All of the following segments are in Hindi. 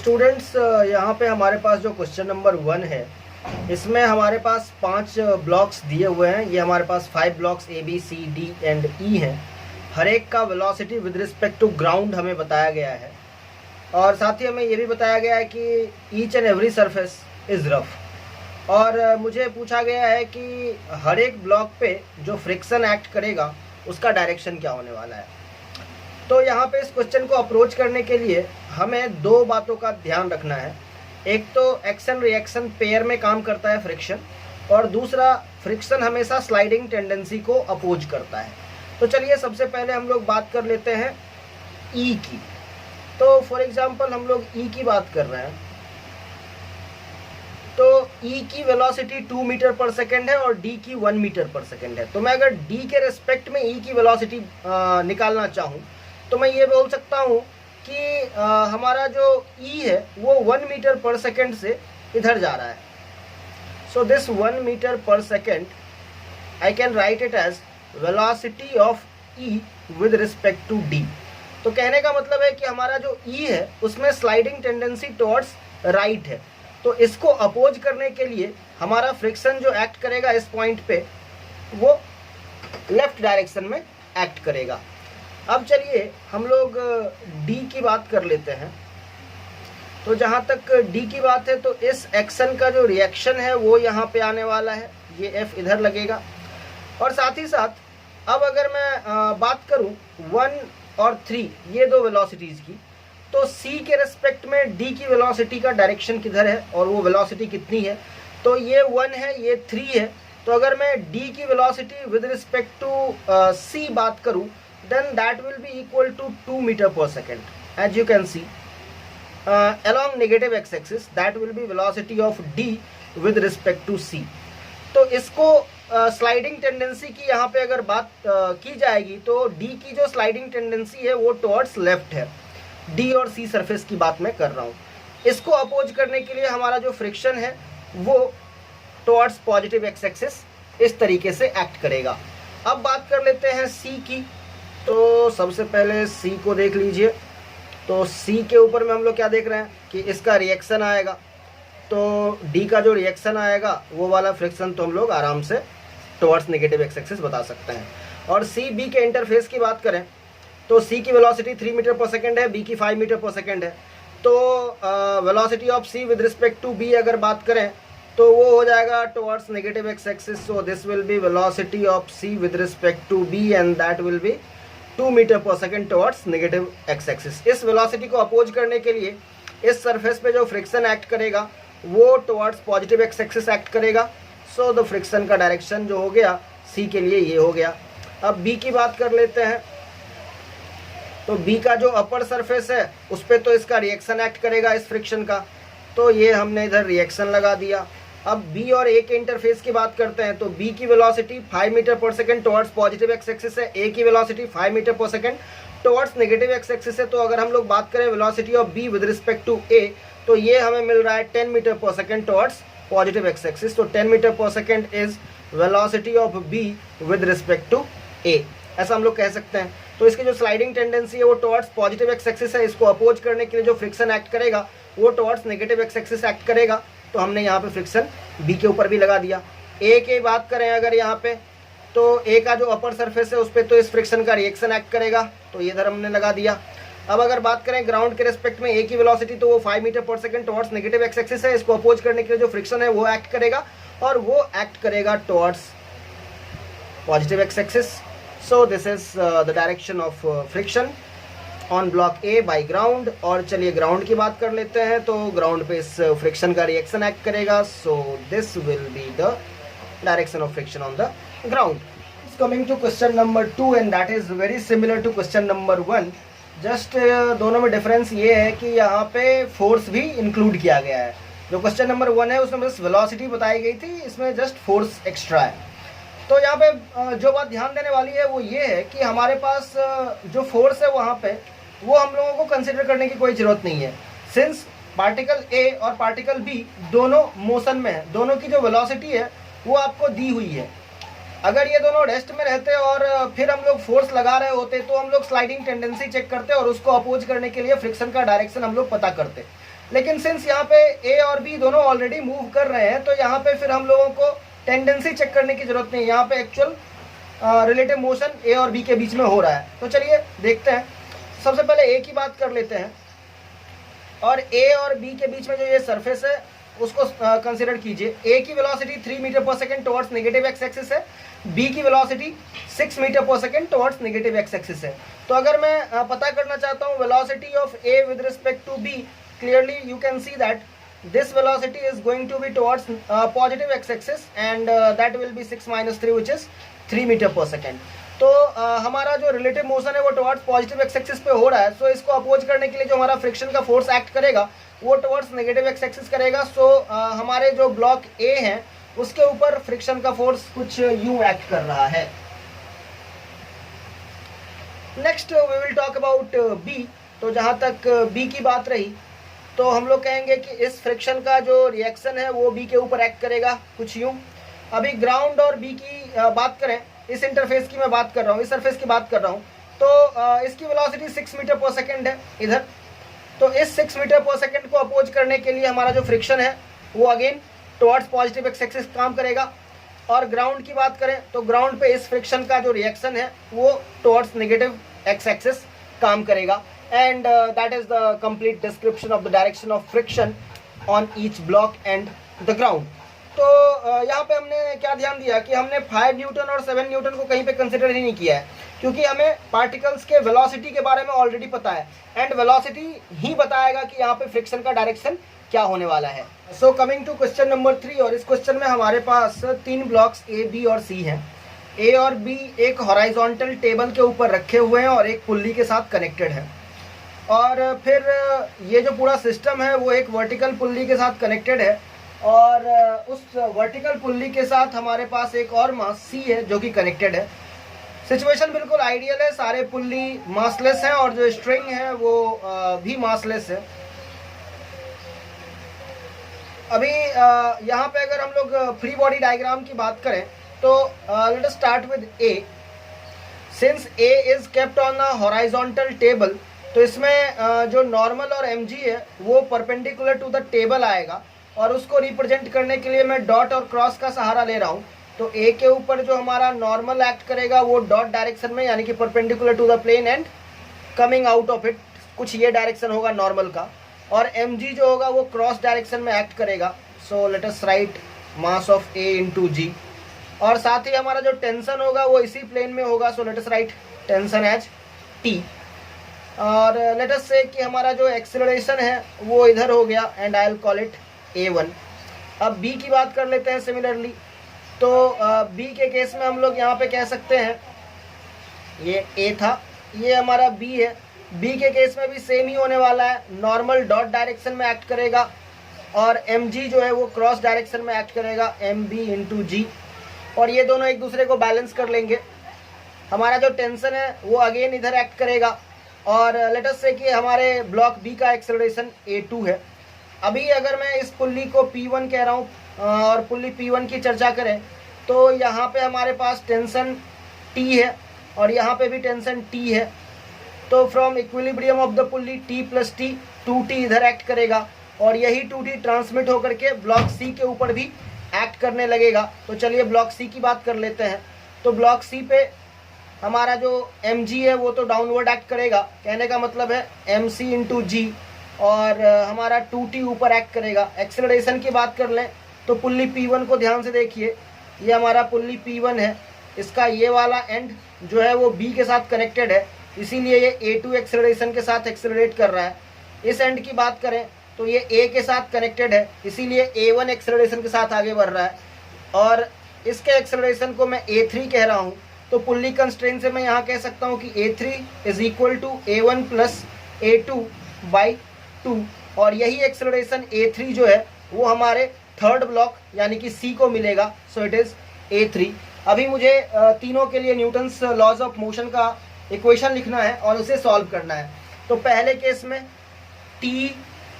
स्टूडेंट्स यहाँ पे हमारे पास जो क्वेश्चन नंबर 1 है, इसमें हमारे पास 5 ब्लॉक्स दिए हुए हैं। ये हमारे पास 5 blocks A B C D and E हैं। हर एक का velocity with respect to ground हमें बताया गया है और साथ ही हमें ये भी बताया गया है कि each and every surface is rough. और मुझे पूछा गया है कि हर एक ब्लॉक पे जो फ्रिक्शन एक्ट करेगा उसका डायरेक्शन क्या होने वाला है। तो यहाँ पे इस क्वेश्चन को अप्रोच करने के लिए हमें 2 बातों का ध्यान रखना है। एक तो एक्शन रिएक्शन पेयर में काम करता है फ्रिक्शन, और दूसरा फ्रिक्शन हमेशा स्लाइडिंग टेंडेंसी को अपोज करता है। तो चलिए सबसे पहले हम लोग बात कर लेते हैं ई की। तो फॉर एग्जांपल हम लोग ई की बात कर रहे हैं, तो ई की वेलोसिटी 2 मीटर पर सेकेंड है और डी की 1 मीटर पर सेकेंड है। तो मैं अगर डी के रेस्पेक्ट में ई की वेलोसिटी निकालना चाहूँ तो मैं ये बोल सकता हूँ कि हमारा जो ई है वो 1 मीटर पर सेकेंड से इधर जा रहा है। So this 1 metre per second I can write it as velocity of E with respect to D. तो कहने का मतलब है कि हमारा जो ई है उसमें स्लाइडिंग टेंडेंसी टुवर्ड्स राइट है। तो इसको अपोज करने के लिए हमारा फ्रिक्शन जो एक्ट करेगा इस पॉइंट पे वो लेफ्ट डायरेक्शन में एक्ट करेगा। अब चलिए हम लोग डी की बात कर लेते हैं। तो जहाँ तक डी की बात है तो इस एक्शन का जो रिएक्शन है वो यहाँ पे आने वाला है, ये एफ इधर लगेगा। और साथ ही साथ अब अगर मैं बात करूँ 1 और 3 ये 2 वेलोसिटीज़ की, तो सी के रेस्पेक्ट में डी की वेलोसिटी का डायरेक्शन किधर है और वो वेलोसिटी कितनी है। तो ये 1 है, ये 3 है। तो अगर मैं डी की वेलोसिटी विद रिस्पेक्ट टू सी बात करूँ then that will be equal to 2 meter per second. As you can see along negative x-axis that will be velocity of d with respect to c. तो इसको स्लाइडिंग टेंडेंसी की यहाँ पे अगर बात की जाएगी तो d की जो स्लाइडिंग टेंडेंसी है वो टुवर्ड्स लेफ्ट है। d और c सरफेस की बात मैं कर रहा हूँ। इसको अपोज करने के लिए हमारा जो फ्रिक्शन है वो टुवर्ड्स पॉजिटिव x-axis इस तरीके से एक्ट करेगा। अब बात कर लेते हैं c की। तो सबसे पहले सी को देख लीजिए। तो सी के ऊपर में हम लोग क्या देख रहे हैं कि इसका रिएक्शन आएगा। तो डी का जो रिएक्शन आएगा वो वाला फ्रिक्शन तो हम लोग आराम से टुवर्ड्स नेगेटिव एक्स एक्सिस बता सकते हैं। और सी बी के इंटरफेस की बात करें तो सी की वेलोसिटी 3 मीटर पर सेकेंड है, बी की 5 मीटर पर सेकेंड है। तो velocity of C with respect to B अगर बात करें तो वो हो जाएगा towards negative x axis. So this will be velocity of C with respect to B and that will be 2 metre per second towards negative x axis. इस वेलोसिटी को अपोज करने के लिए इस सरफेस पे जो फ्रिक्शन एक्ट करेगा वो towards positive x axis act करेगा। सो द फ्रिक्शन का डायरेक्शन जो हो गया सी के लिए ये हो गया। अब बी की बात कर लेते हैं। तो बी का जो अपर सरफेस है उस पर तो इसका रिएक्शन एक्ट करेगा इस फ्रिक्शन का, तो ये हमने इधर रिएक्शन लगा दिया। अब बी और ए के इंटरफेस की बात करते हैं। तो बी की velocity 5 metre per second towards positive x axis है, ए की velocity 5 metre per second towards negative x axis है। तो अगर हम लोग बात करें velocity of B with respect to A तो ये हमें मिल रहा है 10 metre per second towards positive x axis. तो 10 metre per second is velocity of B with respect to A, ऐसा हम लोग कह सकते हैं। तो इसकी जो स्लाइडिंग टेंडेंसी है वो टुवर्ड्स पॉजिटिव एक्स एक्सिस है। इसको अपोज करने के लिए जो फ्रिक्शन एक्ट करेगा वो towards negative x axis act करेगा। तो हमने यहाँ पे फ्रिक्शन बी के ऊपर भी लगा दिया। ए की बात करें अगर यहाँ पे तो ए का जो अपर सरफेस है उस पर तो इस फ्रिक्शन का रिएक्शन एक्ट करेगा, तो ये इधर हमने लगा दिया। अब अगर बात करें ग्राउंड के रेस्पेक्ट में ए की वेलोसिटी तो वो 5 metre per second towards negative x axis है। इसको अपोज करने के लिए जो फ्रिक्शन है वो एक्ट करेगा और वो एक्ट करेगा towards positive x axis. So this is the direction of friction on block A by ground. और चलिए ग्राउंड की बात कर लेते हैं। तो ग्राउंड पे इस फ्रिक्शन का रिएक्शन एक्ट करेगा। So this will be the direction of friction on the ground. Coming to question number 2 and that is very similar to question number 1। Just दोनों में डिफरेंस ये है कि यहाँ पे फोर्स भी इंक्लूड किया गया है। जो क्वेश्चन नंबर 1 है उसमें बस वेलोसिटी बताई गई थी, इसमें जस्ट फोर्स एक्स्ट्रा है। तो यहाँ पे जो बात ध्यान देने वाली है वो ये है कि हमारे पास जो फोर्स है वहाँ पे वो हम लोगों को कंसिडर करने की कोई ज़रूरत नहीं है, सिंस पार्टिकल ए और पार्टिकल बी दोनों मोशन में है। दोनों की जो वेलोसिटी है वो आपको दी हुई है। अगर ये दोनों रेस्ट में रहते और फिर हम लोग फोर्स लगा रहे होते तो हम लोग स्लाइडिंग टेंडेंसी चेक करते और उसको अपोज करने के लिए फ्रिक्शन का डायरेक्शन हम लोग पता करते। लेकिन सिंस यहाँ पे ए और बी दोनों ऑलरेडी मूव कर रहे हैं, तो यहाँ पे फिर हम लोगों को टेंडेंसी चेक करने की जरूरत नहीं है, यहाँ पे एक्चुअल रिलेटिव मोशन ए और बी के बीच में हो रहा है। तो चलिए देखते हैं। सबसे पहले ए की बात कर लेते हैं, और ए और बी के बीच में जो ये सरफेस है उसको कंसिडर कीजिए। ए की velocity 3 metre per second towards negative x axis है, बी की velocity 6 metre per second towards negative x axis है। तो अगर मैं पता करना चाहता हूँ velocity of A with respect to B, clearly you can see that this velocity is going to be towards positive x-axis and that will be 6 minus 3 which is 3 meter per second। तो हमारा जो रिलेटिव मोशन है वो टुवर्ड्स पॉजिटिव एक्स एक्सिस पे हो रहा है। सो इसको अपोज करने के लिए जो हमारा फ्रिक्शन का फोर्स एक्ट करेगा वो टुवर्ड्स नेगेटिव एक्स एक्सिस करेगा। सो हमारे जो ब्लॉक ए है उसके ऊपर फ्रिक्शन का फोर्स कुछ यूं एक्ट कर रहा है। Next we will talk about B. तो जहाँ तक बी की बात रही, तो हम लोग कहेंगे कि इस फ्रिक्शन का जो रिएक्शन है वो बी के ऊपर एक्ट करेगा कुछ यूं। अभी ग्राउंड और बी की बात करें, इस इंटरफेस की मैं बात कर रहा हूँ, इस सरफेस की बात कर रहा हूँ, तो इसकी वेलोसिटी 6 मीटर पर सेकेंड है इधर। तो इस 6 मीटर पर सेकेंड को अपोज करने के लिए हमारा जो फ्रिक्शन है वो again towards positive x axis काम करेगा। और ग्राउंड की बात करें तो ग्राउंड पे इस फ्रिक्शन का जो रिएक्शन है वो टुवर्ड्स नेगेटिव एक्स एक्सिस काम करेगा। And that is the complete description of the direction of friction on each block and the ground। तो यहाँ पे हमने क्या ध्यान दिया कि हमने 5 न्यूटन और 7 न्यूटन को कहीं पे कंसिडर ही नहीं किया है, क्योंकि हमें पार्टिकल्स के वेलोसिटी के बारे में ऑलरेडी पता है, एंड वेलोसिटी ही बताएगा कि यहाँ पे फ्रिक्शन का डायरेक्शन क्या होने वाला है। So coming to question number 3, और इस क्वेश्चन में हमारे पास 3 ब्लॉक्स ए, बी और सी हैं। ए और बी एक हॉराइजॉन्टल टेबल के ऊपर रखे हुए हैं और एक पुल्ली के साथ कनेक्टेड है, और फिर ये जो पूरा सिस्टम है वो एक वर्टिकल पुल्ली के साथ कनेक्टेड है, और उस वर्टिकल पुल्ली के साथ हमारे पास एक और मास सी है जो कि कनेक्टेड है। सिचुएशन बिल्कुल आइडियल है, सारे पुल्ली मासलेस हैं और जो स्ट्रिंग है वो भी मासलेस है। अभी यहाँ पे अगर हम लोग फ्री बॉडी डायग्राम की बात करें तो let us start with A. Since A is kept on a horizontal table, तो इसमें जो नॉर्मल और एम जी है वो परपेंडिकुलर टू द टेबल आएगा, और उसको रिप्रेजेंट करने के लिए मैं डॉट और क्रॉस का सहारा ले रहा हूँ। तो ए के ऊपर जो हमारा नॉर्मल एक्ट करेगा वो डॉट डायरेक्शन में, यानी कि perpendicular to the plane and coming out of it, कुछ ये डायरेक्शन होगा नॉर्मल का, और एम जी जो होगा वो क्रॉस डायरेक्शन में एक्ट करेगा। So let us write mass of A into g, और साथ ही हमारा जो टेंशन होगा वो इसी प्लेन में होगा। So let us write tension as T, और लेट अस से कि हमारा जो एक्सेलरेशन है वो इधर हो गया, and I will call it a1। अब b की बात कर लेते हैं सिमिलरली। तो b के केस में हम लोग यहाँ पे कह सकते हैं, ये a था, ये हमारा b है। b के केस में भी सेम ही होने वाला है, नॉर्मल डॉट डायरेक्शन में एक्ट करेगा, और mg जो है वो क्रॉस डायरेक्शन में एक्ट करेगा, mb इंटू जी, और ये दोनों एक दूसरे को बैलेंस कर लेंगे। हमारा जो टेंशन है वो अगेन इधर एक्ट करेगा, और लेट अस से कि हमारे ब्लॉक बी का एक्सेलरेशन a2 है। अभी अगर मैं इस पुल्ली को P1 कह रहा हूँ और पुल्ली P1 की चर्चा करें, तो यहाँ पे हमारे पास टेंशन T है और यहाँ पे भी टेंशन T है। तो from equilibrium of the pulley T plus T, 2T इधर एक्ट करेगा, और यही 2T ट्रांसमिट होकर के ब्लॉक C के ऊपर भी एक्ट करने लगेगा। तो चलिए ब्लॉक C की बात कर लेते हैं। तो ब्लॉक C पे हमारा जो mg है वो तो डाउनवर्ड एक्ट करेगा, कहने का मतलब है mc इंटू जी, और हमारा 2t ऊपर एक्ट करेगा। एक्सेलरेशन की बात कर लें तो पुल्ली P1 को ध्यान से देखिए, ये हमारा पुल्ली P1 है, इसका ये वाला एंड जो है वो B के साथ कनेक्टेड है, इसीलिए ये A2 एक्सेलरेशन के साथ एक्सेलरेट कर रहा है। इस एंड की बात करें तो ये A के साथ कनेक्टेड है, इसीलिए A1 एक्सेलरेशन के साथ आगे बढ़ रहा है, और इसके एक्सेलरेशन को मैं A3 कह रहा हूँ। तो पुल्ली कंस्ट्रेंट से मैं यहाँ कह सकता हूँ कि A3 is equal to A1 plus A2 by 2, और यही एक्सेलरेशन A3 जो है वो हमारे थर्ड ब्लॉक यानी कि C को मिलेगा। So it is A3। अभी मुझे तीनों के लिए न्यूटन्स लॉज ऑफ मोशन का इक्वेशन लिखना है और उसे सॉल्व करना है। तो पहले केस में T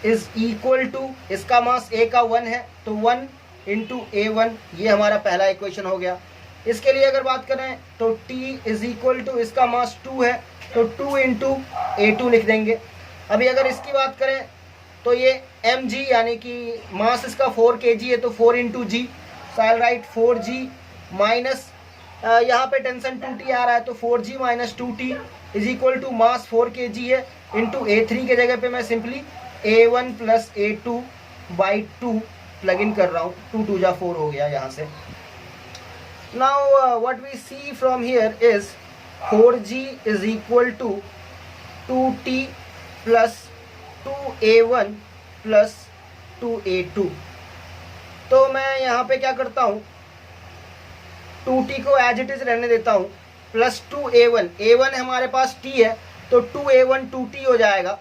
इज इक्वल टू, इसका मास A का 1 है तो 1 इंटू A1, ये हमारा पहला इक्वेशन हो गया। इसके लिए अगर बात करें तो T इज इक्वल टू, इसका मास 2 है तो 2 इंटू A2 लिख देंगे। अभी अगर इसकी बात करें तो ये mg यानी कि मास इसका 4 kg है, तो 4 into g, so I write 4g minus यहाँ पे टेंशन 2t आ रहा है, तो 4g माइनस 2t is equal to mass 4 kg है इंटू A3 के जगह पे मैं simply A1 plus A2 by 2 plug in कर रहा हूँ। 2 2 जा 4 हो गया यहाँ से। Now what we see from here is 4g is equal to 2t plus 2A1 plus 2A2। तो मैं यहाँ पे क्या करता हूँ, 2t को एज इट इज रहने देता हूँ, प्लस 2A1, A1 हमारे पास t है तो 2A1 2t हो जाएगा,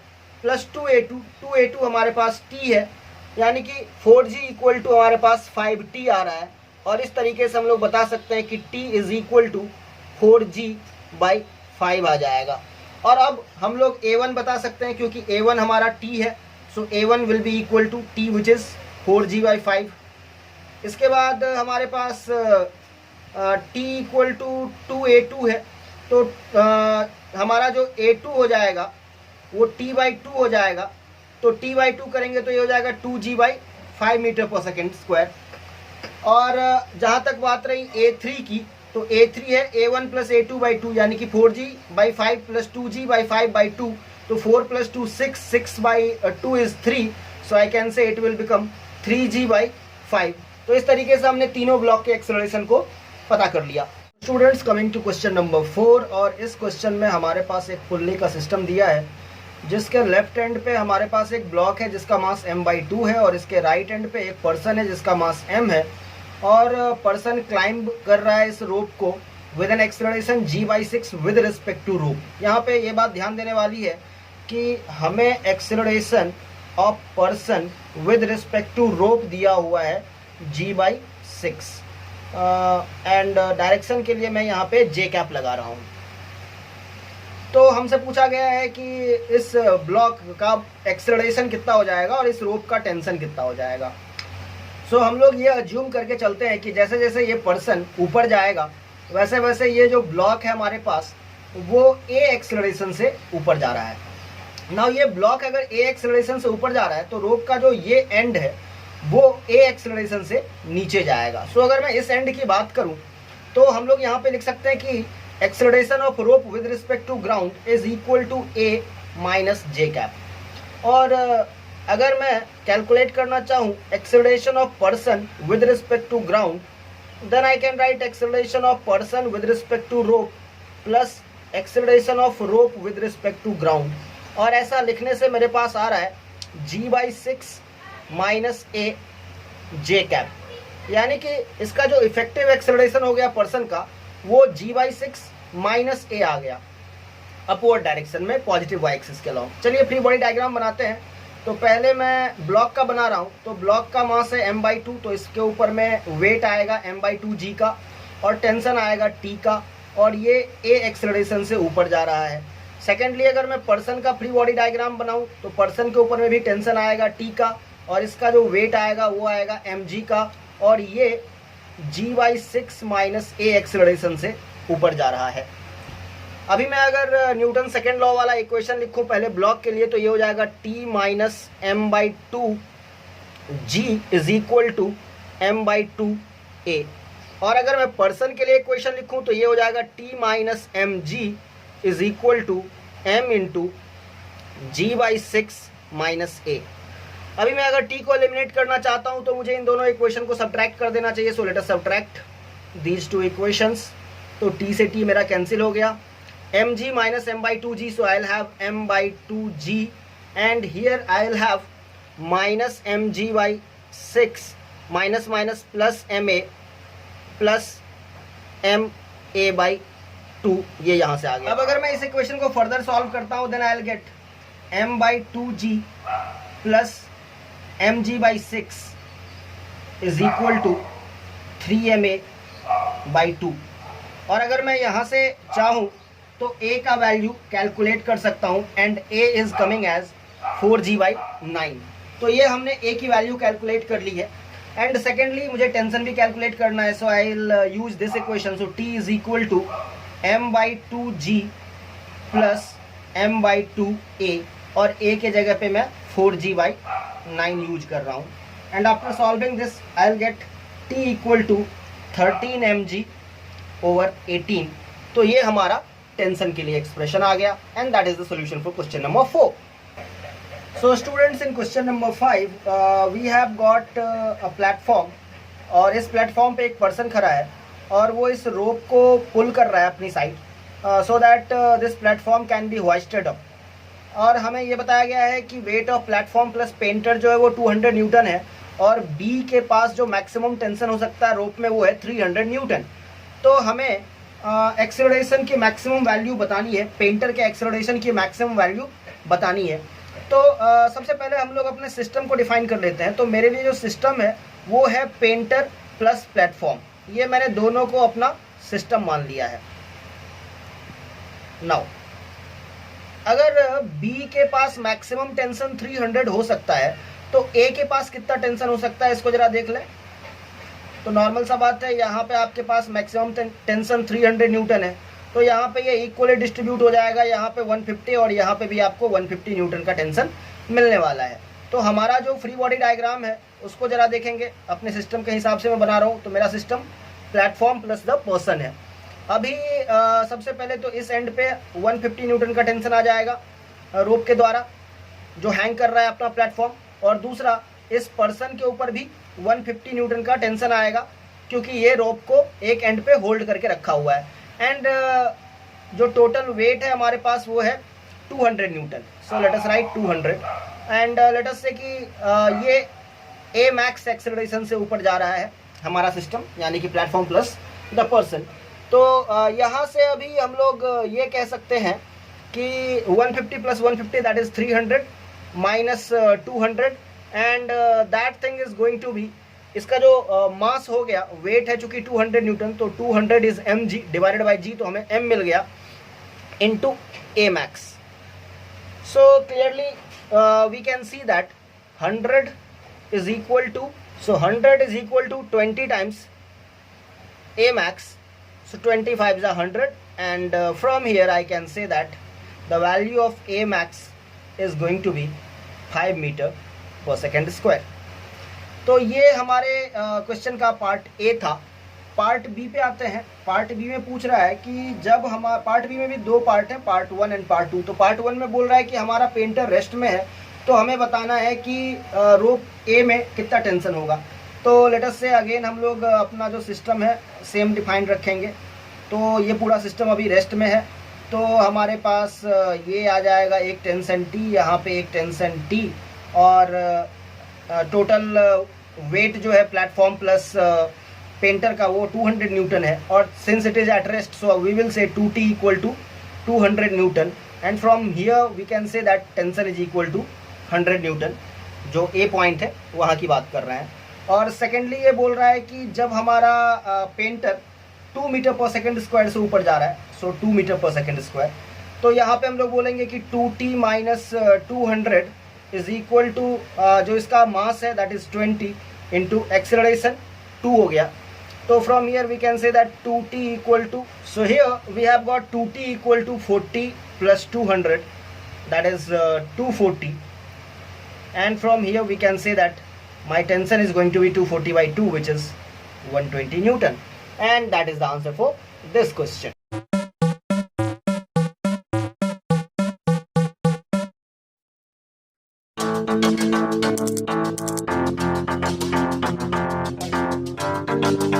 प्लस 2A2 हमारे पास t है, यानी कि 4g इक्वल टू हमारे पास 5t आ रहा है। और इस तरीके से हम लोग बता सकते हैं कि t is equal to 4g by 5 आ जाएगा। और अब हम लोग A1 बता सकते हैं क्योंकि A1 हमारा t है, so A1 will be equal to t which is 4g by 5। इसके बाद हमारे पास t इक्वल टू 2A2 है, तो हमारा जो A2 हो जाएगा वो t बाई 2 हो जाएगा, तो t बाई 2 करेंगे तो ये हो जाएगा 2g by 5 metre per second square. और जहाँ तक बात रही A3 की, तो A3 है A1 प्लस A2 बाई 2 यानी कि 4g by 5 plus 2g by 5 by 2, तो 4 plus 2 6, 6 by 2 is 3, so I can say it will become 3g by 5। तो इस तरीके से हमने तीनों ब्लॉक के एक्सेलरेशन को पता कर लिया। Students, coming to question number 4, और इस क्वेश्चन में हमारे पास एक पुल्ली का सिस्टम दिया है जिसके लेफ्ट एंड पे हमारे पास एक ब्लॉक है जिसका मास m/2 है, और इसके राइट एंड पे एक पर्सन है जिसका मास m है, और पर्सन क्लाइंब कर रहा है इस रोप को with an acceleration g/6 with respect to rope. यहाँ पे ये बात ध्यान देने वाली है कि हमें acceleration of person with respect to rope दिया हुआ है g/6, एंड डायरेक्शन के लिए मैं यहाँ पे जे कैप लगा रहा हूँ। तो हमसे पूछा गया है कि इस ब्लॉक का एक्सेलरेशन कितना हो जाएगा और इस रोप का टेंशन कितना हो जाएगा। सो हम लोग ये अज्यूम करके चलते हैं कि जैसे जैसे ये पर्सन ऊपर जाएगा वैसे वैसे ये जो ब्लॉक है हमारे पास वो a एक्सेलरेशन से ऊपर जा रहा है। नाउ ये ब्लॉक अगर a एक्सेलरेशन से ऊपर जा रहा है तो रोप का जो ये एंड है वो a एक्सेलरेशन से नीचे जाएगा। सो अगर मैं इस एंड की बात करूं तो हम लोग यहाँ पे लिख सकते हैं कि acceleration of rope with respect to ground is equal to a minus J cap. और अगर मैं कैलकुलेट करना चाहूँ acceleration of person with respect to ground, then I can write acceleration of person with respect to rope plus acceleration of rope with respect to ground. और ऐसा लिखने से मेरे पास आ रहा है g/6 minus a J cap, यानी कि इसका जो इफेक्टिव एक्सेलरेशन हो गया पर्सन का वो g/6 माइनस a आ गया अपवर्ड डायरेक्शन में पॉजिटिव y एक्सिस के अलॉन्ग। चलिए फ्री बॉडी डायग्राम बनाते हैं। तो पहले मैं ब्लॉक का बना रहा हूँ, तो ब्लॉक का मास है m/2, तो इसके ऊपर में वेट आएगा m/2g का और टेंशन आएगा t का, और ये a एक्सेलरेशन से ऊपर जा रहा है। सेकेंडली अगर मैं पर्सन का फ्री बॉडी डायग्राम बनाऊँ तो पर्सन के ऊपर में भी टेंशन आएगा t का, और इसका जो वेट आएगा वो आएगा mg का, और ये g/6 माइनस a एक्सेलरेशन से ऊपर जा रहा है। अभी मैं अगर न्यूटन सेकेंड लॉ वाला इक्वेशन लिखूं पहले ब्लॉक के लिए तो ये हो जाएगा t minus m/2 g is equal to m/2 a। और अगर मैं पर्सन के लिए इक्वेशन लिखूं तो ये हो जाएगा t minus mg is equal to m into g/6 minus a। अभी मैं अगर t को एलिमिनेट करना चाहता हूं तो मुझे इन दोनों इक्वेशन को सब्ट्रैक्ट कर देना चाहिए। सो let us subtract these two equations. तो t से t मेरा कैंसिल हो गया, mg minus m/2g, so I'll have m/2g, and here I'll have minus mg/6 minus minus plus ma plus ma/2, ये यहाँ से आ गया। अब अगर मैं इस इक्वेशन को फर्दर सॉल्व करता हूँ then I'll get m/2g plus mg/6 is equal to 3ma/2। और अगर मैं यहाँ से चाहूँ तो a का वैल्यू कैलकुलेट कर सकता हूँ, and a is coming as 4g/9। तो ये हमने a की वैल्यू कैलकुलेट कर ली है। एंड सेकेंडली मुझे टेंशन भी कैलकुलेट करना है, so I will use this equation. So t is equal to m/2g plus m/2a, और a के जगह पे मैं 4g/9 यूज कर रहा हूँ। And after solving this I will get t equal to 13 mg/18। तो ये हमारा टेंशन के लिए एक्सप्रेशन आ गया and that is the solution for question number 4। So students, in question number 5 we have got a platform, और इस प्लेटफॉर्म पे एक पर्सन खड़ा है और वो इस रोप को पुल कर रहा है अपनी side, so that this platform can be hoisted up. और हमें ये बताया गया है कि weight of platform plus painter जो है वो 200 न्यूटन है, और बी के पास जो मैक्सिमम टेंशन हो सकता है रोप में वो है 300 न्यूटन। तो हमें एक्सेलरेशन की मैक्सिमम वैल्यू बतानी है, पेंटर के एक्सेलरेशन की मैक्सिमम वैल्यू बतानी है। तो सबसे पहले हम लोग अपने सिस्टम को डिफाइन कर लेते हैं। तो मेरे लिए जो सिस्टम है वो है पेंटर प्लस प्लेटफॉर्म, ये मैंने दोनों को अपना सिस्टम मान लिया है। नाउ अगर बी के पास मैक्सिमम टेंशन 300 हो सकता है तो ए के पास कितना टेंशन हो सकता है, इसको जरा देख लें। तो नॉर्मल सा बात है, यहाँ पे आपके पास मैक्सिमम टेंशन 300 न्यूटन है, तो यहाँ पे ये इक्वली डिस्ट्रीब्यूट हो जाएगा, यहाँ पे 150 और यहाँ पे भी आपको 150 न्यूटन का टेंशन मिलने वाला है। तो हमारा जो फ्री बॉडी डायग्राम है उसको जरा देखेंगे, अपने सिस्टम के हिसाब से मैं बना रहा हूँ। तो मेरा system platform plus the person है। अभी सबसे पहले तो इस एंड पे 150 न्यूटन का टेंशन आ जाएगा रोप के द्वारा जो हैंग कर रहा है अपना प्लेटफॉर्म, और दूसरा इस पर्सन के ऊपर भी 150 न्यूटन का टेंशन आएगा क्योंकि ये रोप को एक एंड पे होल्ड करके रखा हुआ है। एंड जो टोटल वेट है हमारे पास वो है 200 Newton. So let us right 200 and let us say कि ये ए मैक्स एक्सेलरेशन से ऊपर जा रहा है हमारा सिस्टम, यानी कि प्लेटफॉर्म प्लस द पर्सन। तो यहाँ से अभी हम लोग ये कह सकते हैं कि 150 plus 150 that is 300 minus 200 and that thing is going to be, इसका जो मास हो गया, वेट है चूंकि 200 न्यूटन, तो 200 is m g divided by g, तो हमें m मिल गया into a max. So clearly we can see that 100 is equal to, so 100 is equal to 20 times a max, so 25 is 100 and from here I can say that the value of a max is going to be 5 meter per second square। तो ये हमारे क्वेश्चन का पार्ट ए था। पार्ट बी पे आते हैं। पार्ट बी में पूछ रहा है कि जब हमारा, पार्ट बी में भी दो पार्ट हैं, पार्ट 1 एंड पार्ट 2। तो पार्ट 1 में बोल रहा है कि हमारा पेंटर रेस्ट में है, तो हमें बताना है कि रोप ए में कितना टेंशन होगा। तो लेट अस से अगेन हम लोग अपना जो सिस्टम है सेम डिफाइन रखेंगे। तो ये पूरा सिस्टम अभी रेस्ट में है, तो हमारे पास ये आ जाएगा एक टेंशन टी, यहाँ पे एक टेंशन टी, और टोटल वेट जो है प्लेटफॉर्म प्लस पेंटर का वो 200 न्यूटन है। और since it is at rest, so we will say 2t equal to 200 newton and from here we can say that tension is equal to 100 newton. जो ए पॉइंट है वहाँ की बात कर रहे हैं। और सेकेंडली ये बोल रहा है कि जब हमारा painter 2 metre per second square से ऊपर जा रहा है, सो 2 मीटर पर सेकेंड स्क्वायर, तो यहाँ पे हम लोग बोलेंगे कि 2t minus 200 is equal to जो इसका मास है दैट इज 20 इंटू एक्सेलरेशन 2 हो गया। तो from here we can say that 2t equal to, so here we have got 2t equal to 40 plus 200 that is 240 and from here we can say that my tension is going to be 240 by 2 which is 120 Newton, and that is the answer for this question.